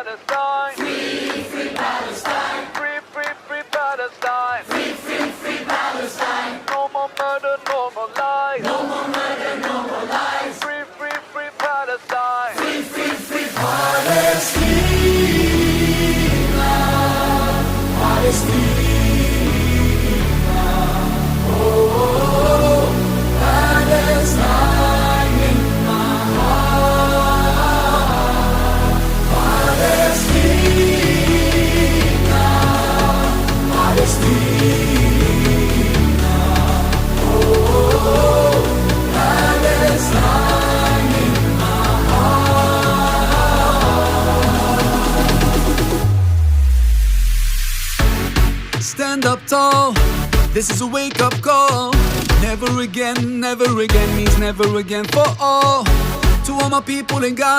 Palestine. Free, free Palestine. Free, free, free Palestine. Free, free, free Palestine. No more murder, no more lies. No more murder, no more lies. Free, free, free Palestine. Free, free, free Palestina. Palestina. Oh, Palestine in my heart. Palestina. Palestina. Oh, Palestine in my heart. Stand up tall, this is a wake-up call. Never again means never again for all. To all my people in Gaza.